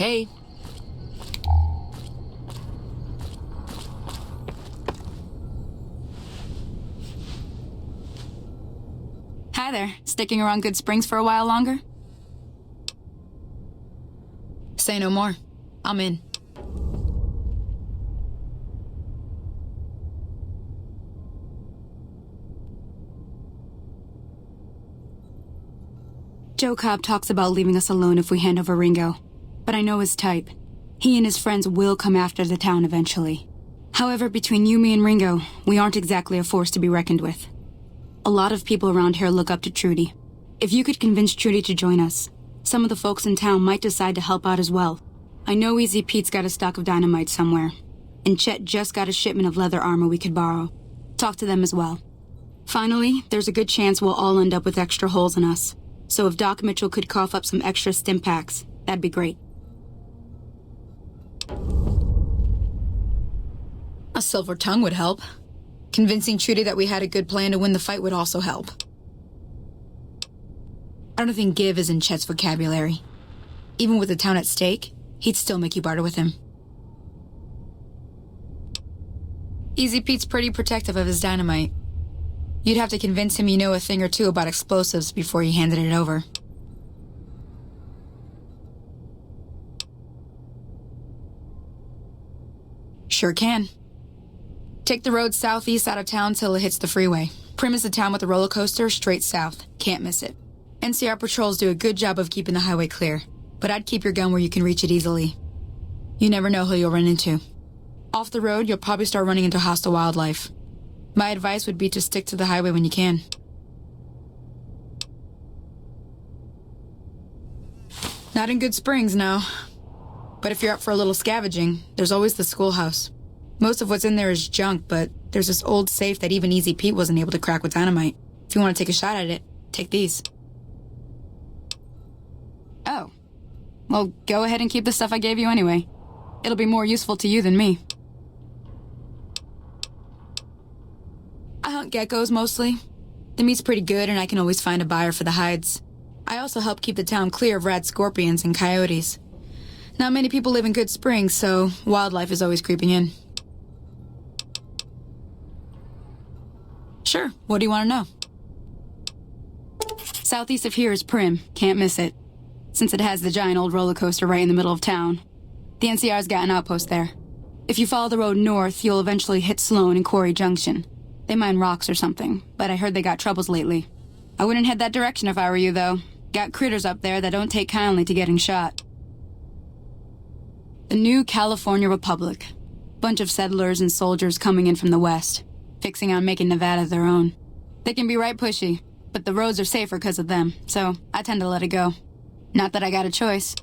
Hey. Hi there. Sticking around Goodsprings for a while longer? Say no more. I'm in. Joe Cobb talks about leaving us alone if we hand over Ringo. But I know his type. He and his friends will come after the town eventually. However, between you, me, and Ringo, we aren't exactly a force to be reckoned with. A lot of people around here look up to Trudy. If you could convince Trudy to join us, some of the folks in town might decide to help out as well. I know Easy Pete's got a stock of dynamite somewhere, and Chet just got a shipment of leather armor we could borrow. Talk to them as well. Finally, there's a good chance we'll all end up with extra holes in us. So if Doc Mitchell could cough up some extra stim packs, that'd be great. A silver tongue would help. Convincing Trudy that we had a good plan to win the fight would also help. I don't think give is in Chet's vocabulary. Even with the town at stake, he'd still make you barter with him. Easy Pete's pretty protective of his dynamite. You'd have to convince him you know a thing or two about explosives before you handed it over. Sure can. Take the road southeast out of town till it hits the freeway. Primm is the town with the roller coaster straight south. Can't miss it. NCR patrols do a good job of keeping the highway clear, but I'd keep your gun where you can reach it easily. You never know who you'll run into. Off the road, you'll probably start running into hostile wildlife. My advice would be to stick to the highway when you can. Not in Goodsprings, no. But if you're up for a little scavenging, there's always the schoolhouse. Most of what's in there is junk, but there's this old safe that even Easy Pete wasn't able to crack with dynamite. If you want to take a shot at it, take these. Oh. Well, go ahead and keep the stuff I gave you anyway. It'll be more useful to you than me. I hunt geckos mostly. The meat's pretty good and I can always find a buyer for the hides. I also help keep the town clear of rad scorpions and coyotes. Not many people live in Goodsprings, so wildlife is always creeping in. Sure, what do you want to know? Southeast of here is Primm. Can't miss it. Since it has the giant old roller coaster right in the middle of town. The NCR's got an outpost there. If you follow the road north, you'll eventually hit Sloan and Quarry Junction. They mine rocks or something, but I heard they got troubles lately. I wouldn't head that direction if I were you, though. Got critters up there that don't take kindly to getting shot. The new California Republic. Bunch of settlers and soldiers coming in from the west, fixing on making Nevada their own. They can be right pushy, but the roads are safer because of them, so I tend to let it go. Not that I got a choice.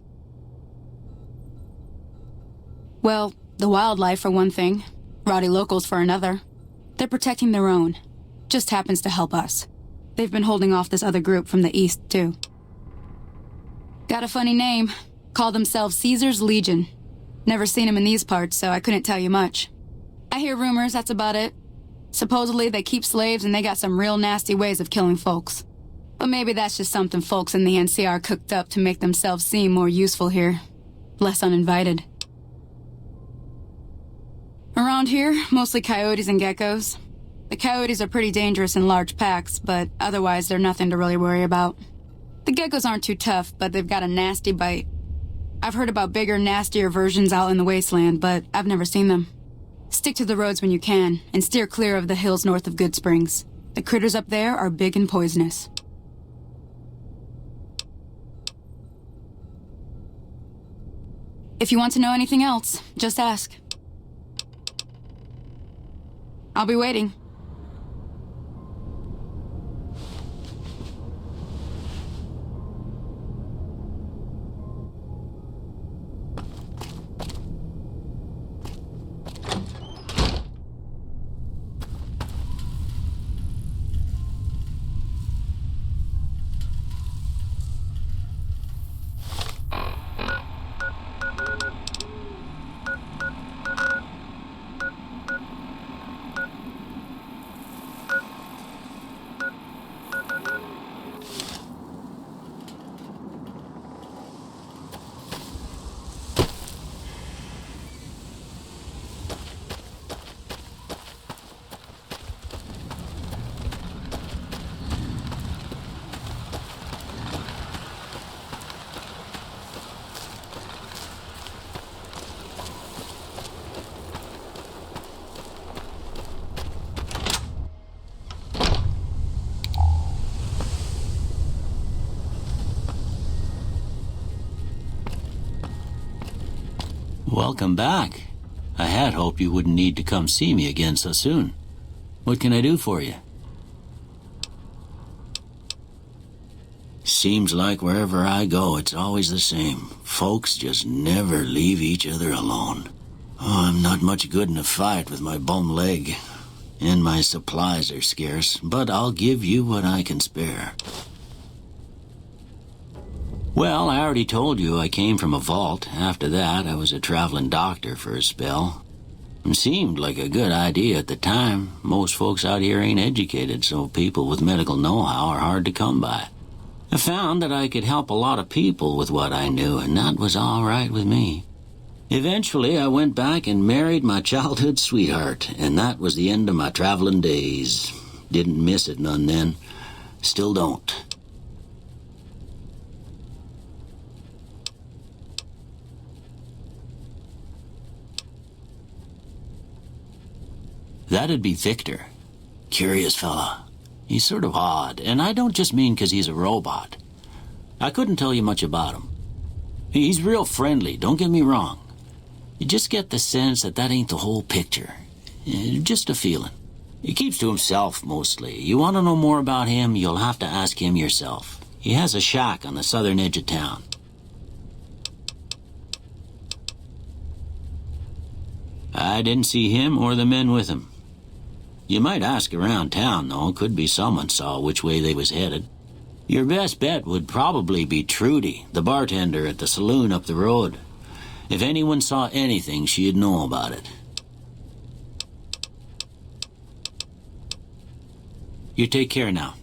Well, the wildlife for one thing, rowdy locals for another. They're protecting their own. Just happens to help us. They've been holding off this other group from the east, too. Got a funny name. Call themselves Caesar's Legion. Never seen them in these parts, so I couldn't tell you much. I hear rumors, that's about it. Supposedly they keep slaves and they got some real nasty ways of killing folks. But maybe that's just something folks in the NCR cooked up to make themselves seem more useful here. Less uninvited. Around here, mostly coyotes and geckos. The coyotes are pretty dangerous in large packs, but otherwise they're nothing to really worry about. The geckos aren't too tough, but they've got a nasty bite. I've heard about bigger, nastier versions out in the wasteland, but I've never seen them. Stick to the roads when you can, and steer clear of the hills north of Goodsprings. The critters up there are big and poisonous. If you want to know anything else, just ask. I'll be waiting. Welcome back. I had hoped you wouldn't need to come see me again so soon. What can I do for you? Seems like wherever I go, it's always the same. Folks just never leave each other alone. Oh, I'm not much good in a fight with my bum leg. And my supplies are scarce, but I'll give you what I can spare. Well, I already told you I came from a vault. After that, I was a traveling doctor for a spell. It seemed like a good idea at the time. Most folks out here ain't educated, so people with medical know-how are hard to come by. I found that I could help a lot of people with what I knew, and that was all right with me. Eventually, I went back and married my childhood sweetheart, and that was the end of my traveling days. Didn't miss it none then. Still don't. That'd be Victor. Curious fella. He's sort of odd, and I don't just mean 'cause he's a robot. I couldn't tell you much about him. He's real friendly, don't get me wrong. You just get the sense that ain't the whole picture. Just a feeling. He keeps to himself, mostly. You want to know more about him, you'll have to ask him yourself. He has a shack on the southern edge of town. I didn't see him or the men with him. You might ask around town, though. Could be someone saw which way they was headed. Your best bet would probably be Trudy, the bartender at the saloon up the road. If anyone saw anything, she'd know about it. You take care now.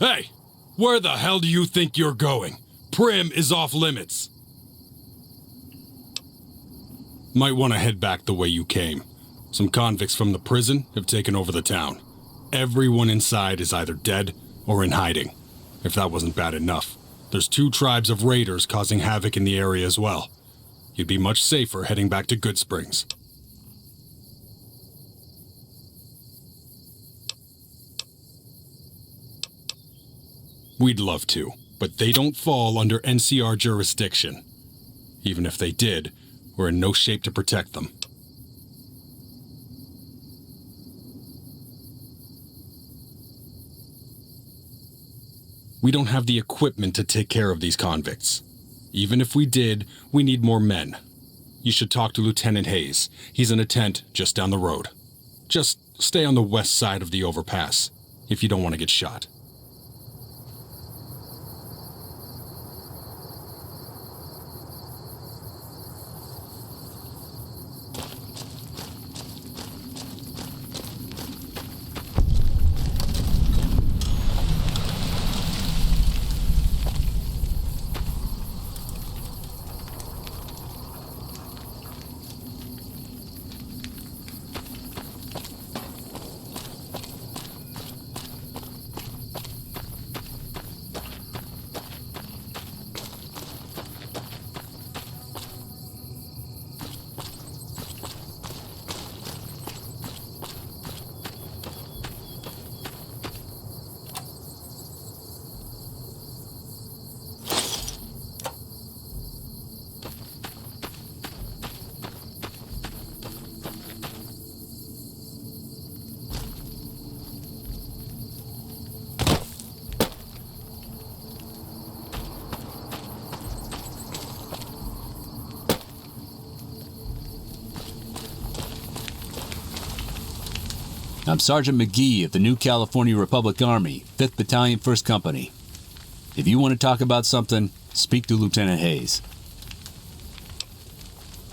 Hey! Where the hell do you think you're going? Primm is off limits. Might want to head back the way you came. Some convicts from the prison have taken over the town. Everyone inside is either dead or in hiding. If that wasn't bad enough, there's 2 tribes of raiders causing havoc in the area as well. You'd be much safer heading back to Goodsprings. We'd love to, but they don't fall under NCR jurisdiction. Even if they did, we're in no shape to protect them. We don't have the equipment to take care of these convicts. Even if we did, we need more men. You should talk to Lieutenant Hayes. He's in a tent just down the road. Just stay on the west side of the overpass, if you don't want to get shot. I'm Sergeant McGee of the New California Republic Army, 5th Battalion, 1st Company. If you want to talk about something, speak to Lieutenant Hayes.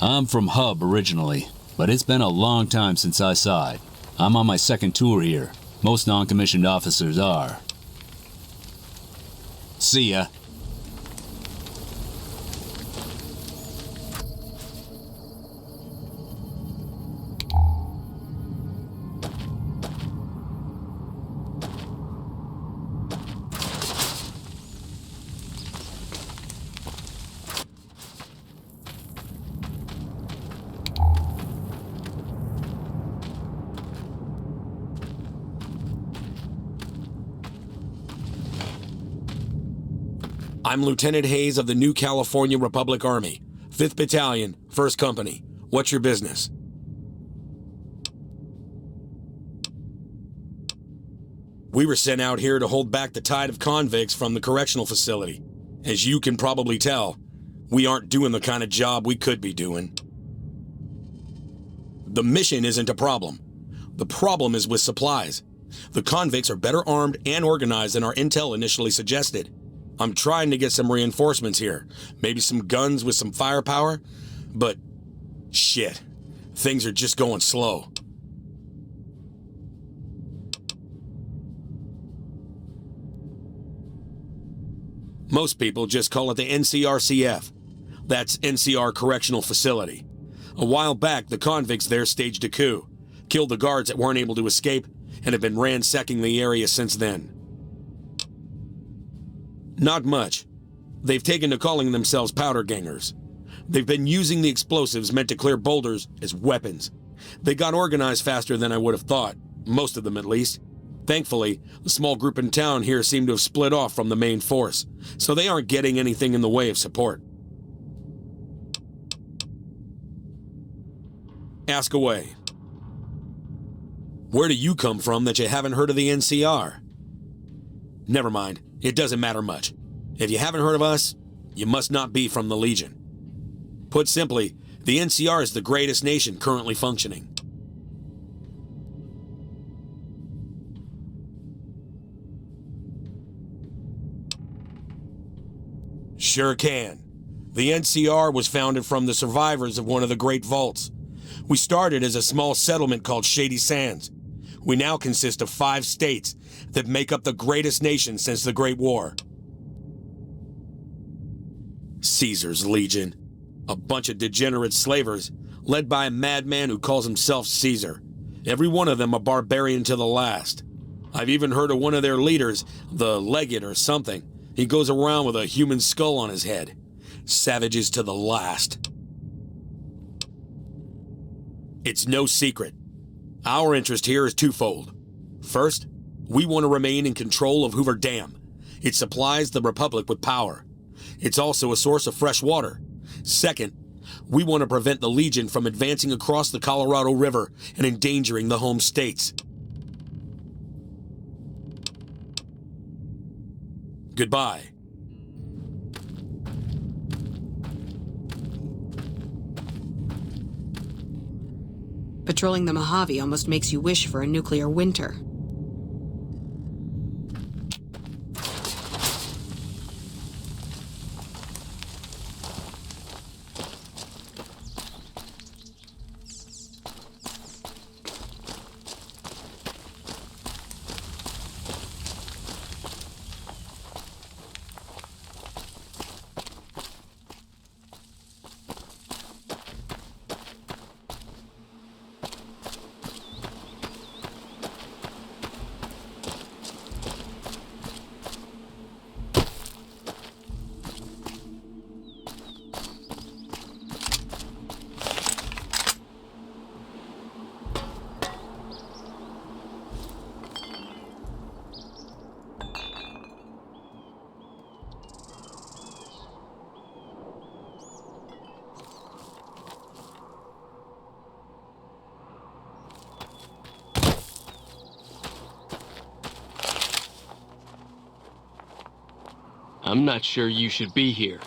I'm from Hub originally, but it's been a long time since I saw it. I'm on my 2nd tour here. Most non-commissioned officers are. See ya. I'm Lieutenant Hayes of the New California Republic Army, 5th Battalion, 1st Company. What's your business? We were sent out here to hold back the tide of convicts from the correctional facility. As you can probably tell, we aren't doing the kind of job we could be doing. The mission isn't a problem. The problem is with supplies. The convicts are better armed and organized than our intel initially suggested. I'm trying to get some reinforcements here. Maybe some guns with some firepower. But, shit, things are just going slow. Most people just call it the NCRCF. That's NCR Correctional Facility. A while back, the convicts there staged a coup, killed the guards that weren't able to escape, and have been ransacking the area since then. Not much. They've taken to calling themselves powder gangers. They've been using the explosives meant to clear boulders as weapons. They got organized faster than I would have thought, most of them at least. Thankfully, the small group in town here seem to have split off from the main force, so they aren't getting anything in the way of support. Ask away. Where do you come from that you haven't heard of the NCR? Never mind. It doesn't matter much. If you haven't heard of us, you must not be from the Legion. Put simply, the NCR is the greatest nation currently functioning. Sure can. The NCR was founded from the survivors of one of the Great Vaults. We started as a small settlement called Shady Sands. We now consist of 5 states that make up the greatest nation since the Great War. Caesar's Legion. A bunch of degenerate slavers, led by a madman who calls himself Caesar. Every one of them a barbarian to the last. I've even heard of one of their leaders, the Legate or something. He goes around with a human skull on his head. Savages to the last. It's no secret. Our interest here is twofold. First, we want to remain in control of Hoover Dam. It supplies the Republic with power. It's also a source of fresh water. Second, we want to prevent the Legion from advancing across the Colorado River and endangering the home states. Goodbye. Patrolling the Mojave almost makes you wish for a nuclear winter. I'm not sure you should be here.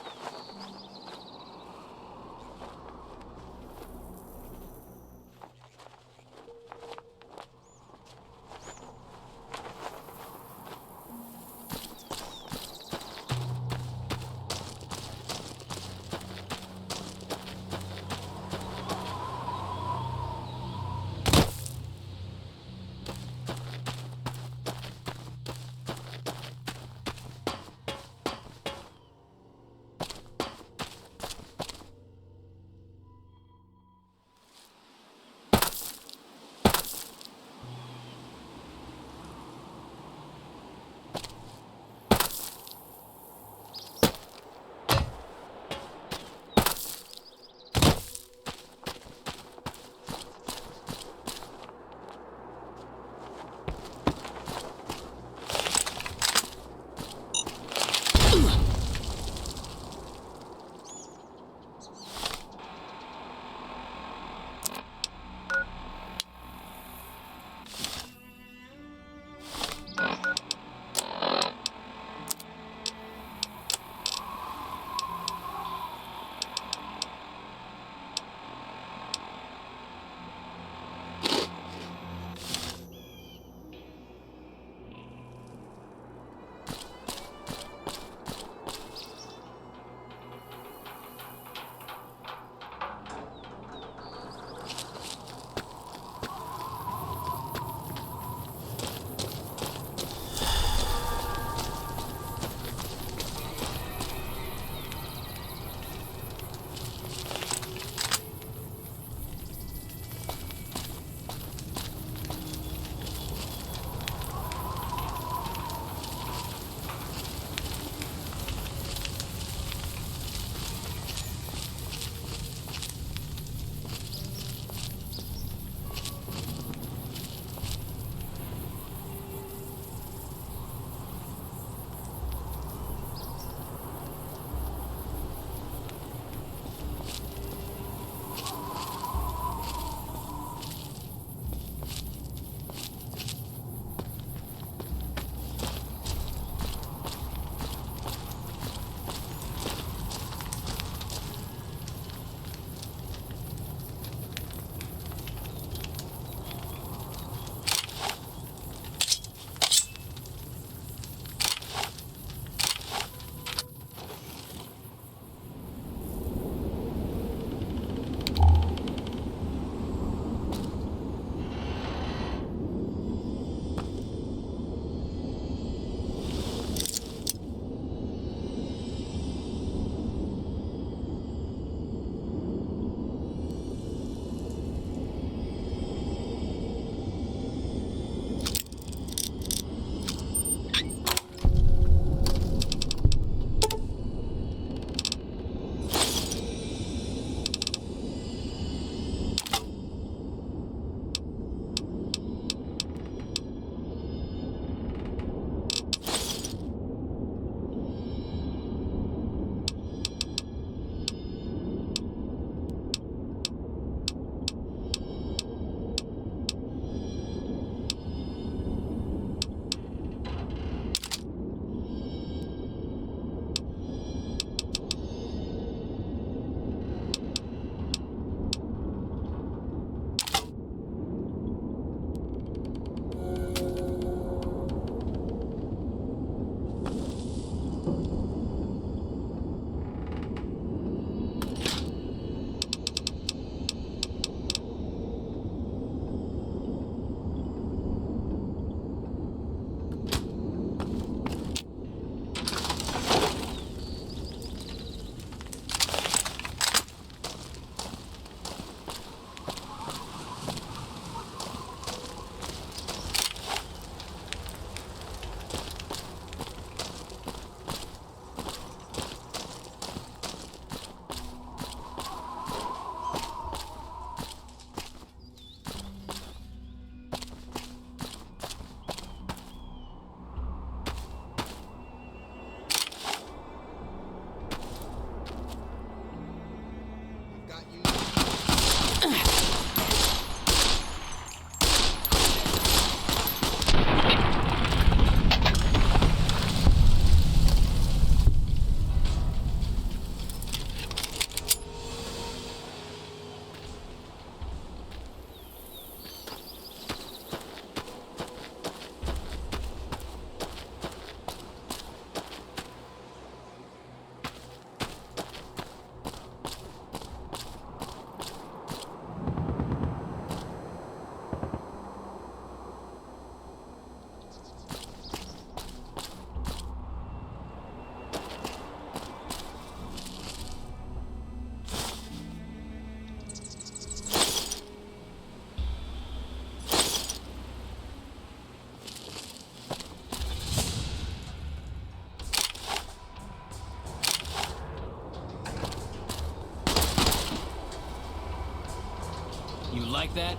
You like that?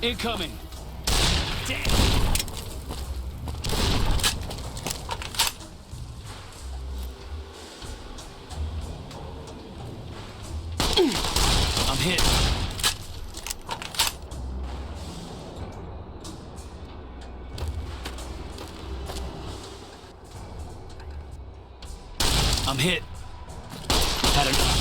Incoming! Damn! I'm hit. I'm hit. Had enough.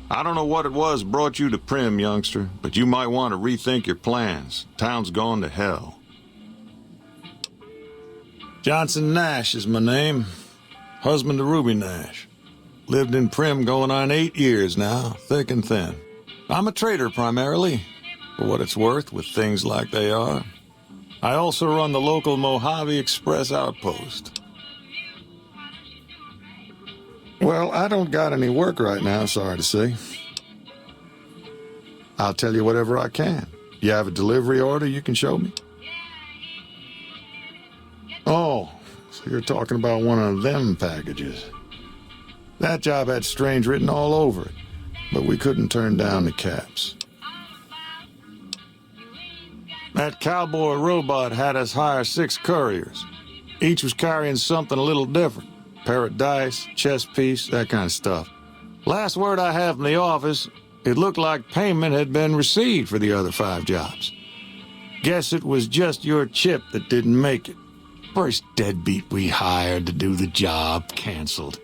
I don't know what it was brought you to Primm, youngster, but you might want to rethink your plans. Town's gone to hell. Johnson Nash is my name. Husband to Ruby Nash. Lived in Primm going on 8 years now, thick and thin. I'm a trader primarily, for what it's worth with things like they are. I also run the local Mojave Express outpost. Well, I don't got any work right now, sorry to say. I'll tell you whatever I can. You have a delivery order you can show me? Oh, so you're talking about one of them packages. That job had strange written all over it, but we couldn't turn down the caps. That cowboy robot had us hire 6 couriers. Each was carrying something a little different. Pair of dice, chess piece, that kind of stuff. Last word I have from the office, it looked like payment had been received for the other 5 jobs. Guess it was just your chip that didn't make it. First deadbeat we hired to do the job canceled.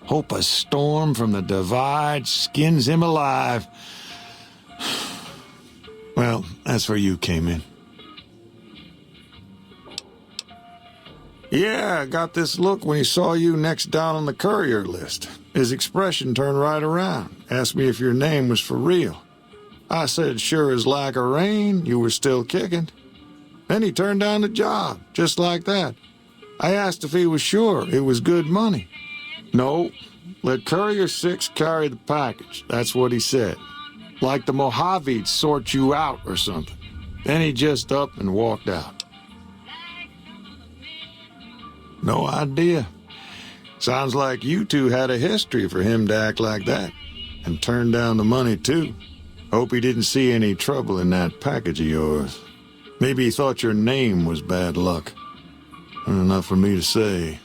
Hope a storm from the divide skins him alive. Well, that's where you came in. Yeah, I got this look when he saw you next down on the courier list. His expression turned right around, asked me if your name was for real. I said, sure as like a rain, you were still kicking. Then he turned down the job, just like that. I asked if he was sure it was good money. No, let Courier 6 carry the package, that's what he said. Like the Mojave'd sort you out or something. Then he just up and walked out. No idea. Sounds like you two had a history for him to act like that. And turn down the money, too. Hope he didn't see any trouble in that package of yours. Maybe he thought your name was bad luck. Enough for me to say.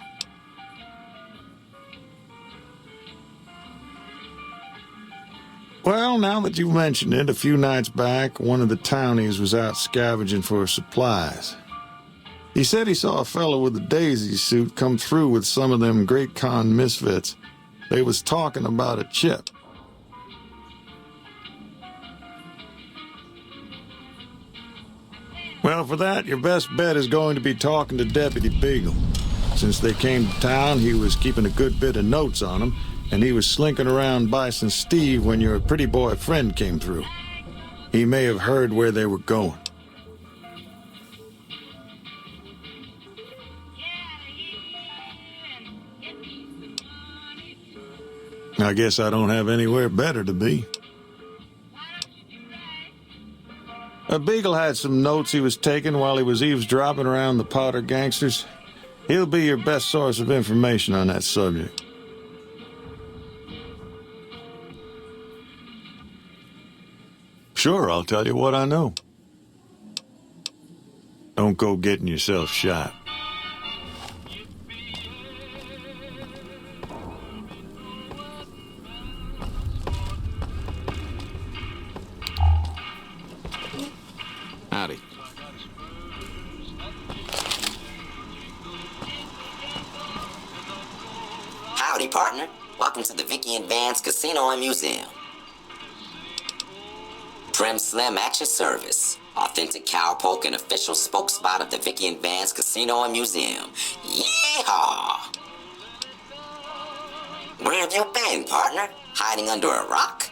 Well, now that you've mentioned it, a few nights back, one of the townies was out scavenging for supplies. He said he saw a fellow with a daisy suit come through with some of them Great Con misfits. They was talking about a chip. Well, for that, your best bet is going to be talking to Deputy Beagle. Since they came to town, he was keeping a good bit of notes on them, and he was slinking around Bison Steve when your pretty boy friend came through. He may have heard where they were going. I guess I don't have anywhere better to be. Beagle had some notes he was taking while he was eavesdropping around the Powder gangsters. He'll be your best source of information on that subject. Sure, I'll tell you what I know. Don't go getting yourself shot. Howdy. Howdy, partner. Welcome to the Vicki and Vance Casino and Museum. Primm Slim at your service. Authentic cowpoke and official spokespot of the Vicki and Vance Casino and Museum. Yeehaw! Where have you been, partner? Hiding under a rock?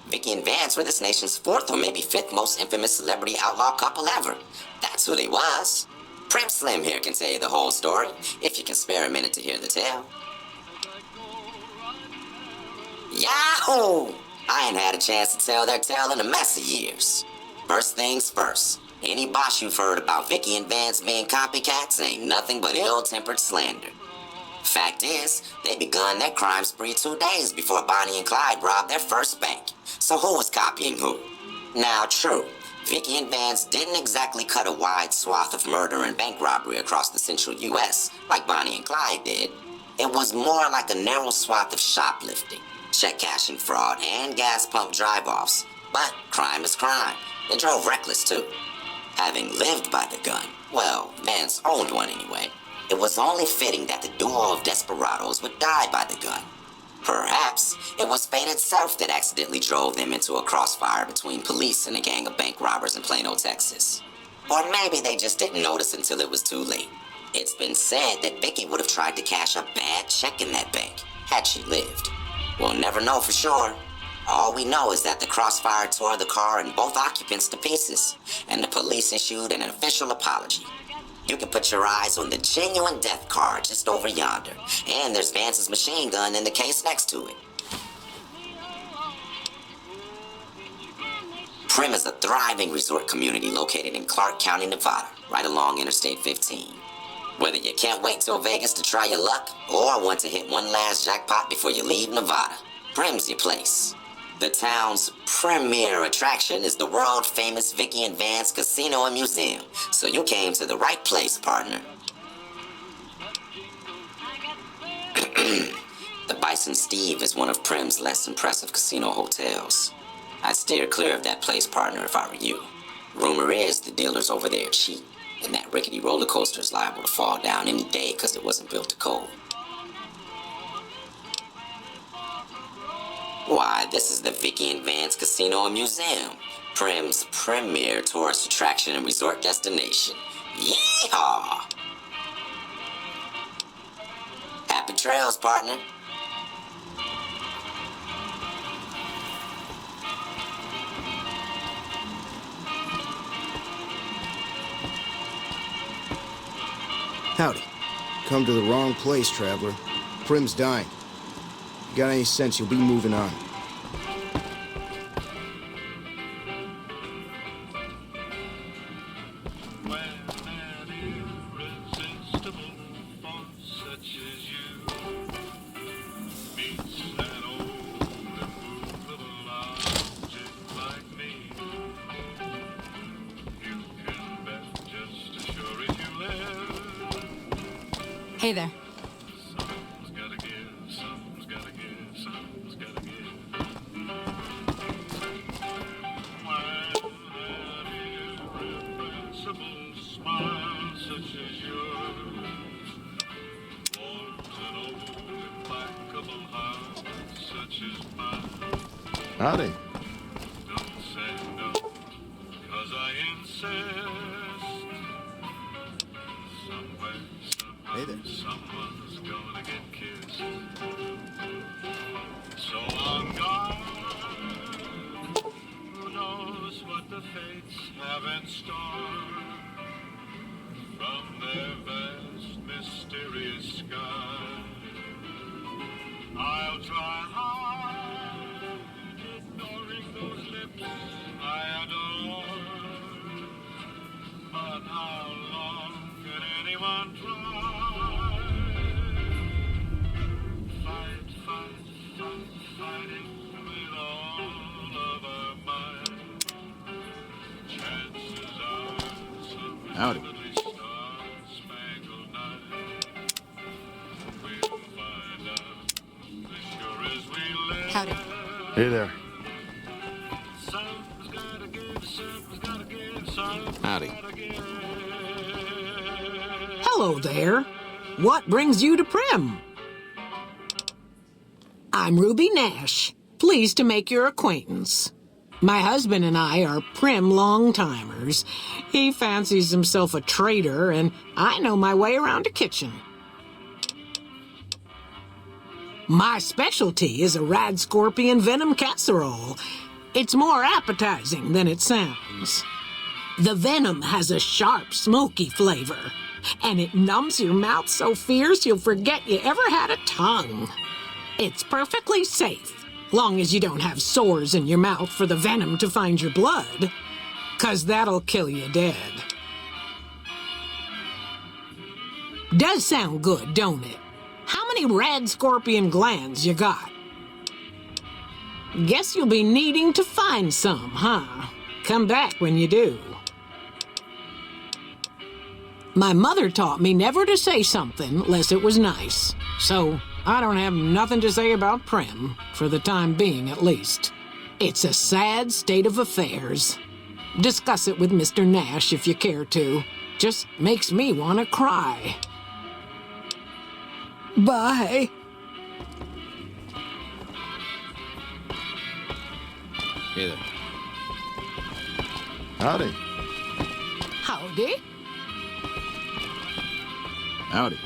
Vicki and Vance were this nation's fourth or maybe fifth most infamous celebrity outlaw couple ever. That's who they was. Primm Slim here can tell you the whole story, if you can spare a minute to hear the tale. Yahoo! I ain't had a chance to tell their tale in a mess of years. First things first, any boss you've heard about Vicki and Vance being copycats ain't nothing but ill-tempered slander. Fact is, they begun their crime spree 2 days before Bonnie and Clyde robbed their first bank. So who was copying who? Now, true, Vicki and Vance didn't exactly cut a wide swath of murder and bank robbery across the central U.S. like Bonnie and Clyde did. It was more like a narrow swath of shoplifting, check cashing fraud, and gas pump drive-offs. But crime is crime. They drove reckless, too. Having lived by the gun, well, Vance owned one anyway, it was only fitting that the duo of desperados would die by the gun. Perhaps it was fate itself that accidentally drove them into a crossfire between police and a gang of bank robbers in Plano, Texas. Or maybe they just didn't notice until it was too late. It's been said that Vicki would have tried to cash a bad check in that bank, had she lived. We'll never know for sure. All we know is that the crossfire tore the car and both occupants to pieces, and the police issued an official apology. You can put your eyes on the genuine death card just over yonder, and there's Vance's machine gun in the case next to it. Primm is a thriving resort community located in Clark County, Nevada, right along Interstate 15. Whether you can't wait till Vegas to try your luck, or want to hit one last jackpot before you leave Nevada, Primm's your place. The town's premier attraction is the world-famous Vicki and Vance Casino and Museum, so you came to the right place, partner. The Bison Steve is one of Primm's less impressive casino hotels. I'd steer clear of that place, partner, if I were you. Rumor is the dealers over there cheat, and that rickety roller coaster is liable to fall down any day because it wasn't built to code. Why, this is the Vicki and Vance Casino and Museum, Primm's premier tourist attraction and resort destination. Yeehaw! Happy trails, partner. Howdy. Come to the wrong place, traveler. Primm's dying. Got any sense, you'll be moving on. Hey there. Howdy. Don't say no, 'cause I insist. have in store from their vast, mysterious sky. I'll try hard, ignoring those lips I adore. But how long can anyone try? Fighting with all of our might. Chances are some Howdy. star-spangled night we'll find out as sure as we live. Howdy. Hey there. Something's gotta give, something's gotta give, something's Howdy. gotta give. Hello there. What brings you to Primm? I'm Ruby Nash. Pleased to make your acquaintance. My husband and I are Primm long-timers. He fancies himself a trader, and I know my way around a kitchen. My specialty is a rad scorpion venom casserole. It's more appetizing than it sounds. The venom has a sharp, smoky flavor, and it numbs your mouth so fierce you'll forget you ever had a tongue. It's perfectly safe, long as you don't have sores in your mouth for the venom to find your blood, 'cause that'll kill you dead. Does sound good, don't it? How many rad scorpion glands you got? Guess you'll be needing to find some, huh? Come back when you do. My mother taught me never to say something unless it was nice, so I don't have nothing to say about Primm, for the time being at least. It's a sad state of affairs. Discuss it with Mr. Nash if you care to. Just makes me want to cry. Bye. Hey there. Howdy. Howdy. Howdy.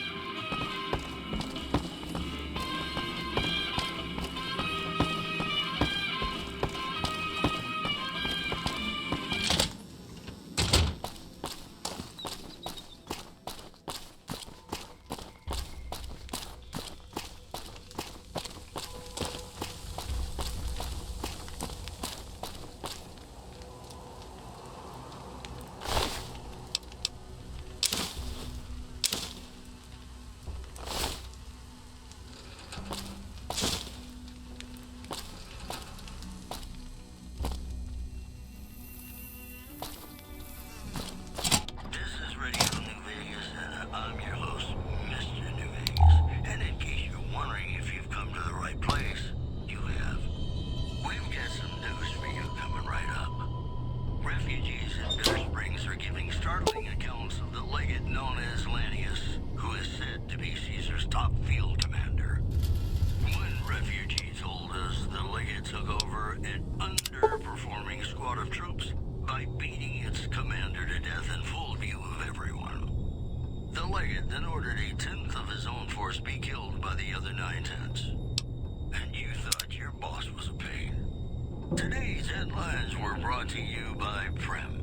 Then ordered a tenth of his own force be killed by the other 9/10. And you thought your boss was a pain. Today's headlines were brought to you by Primm.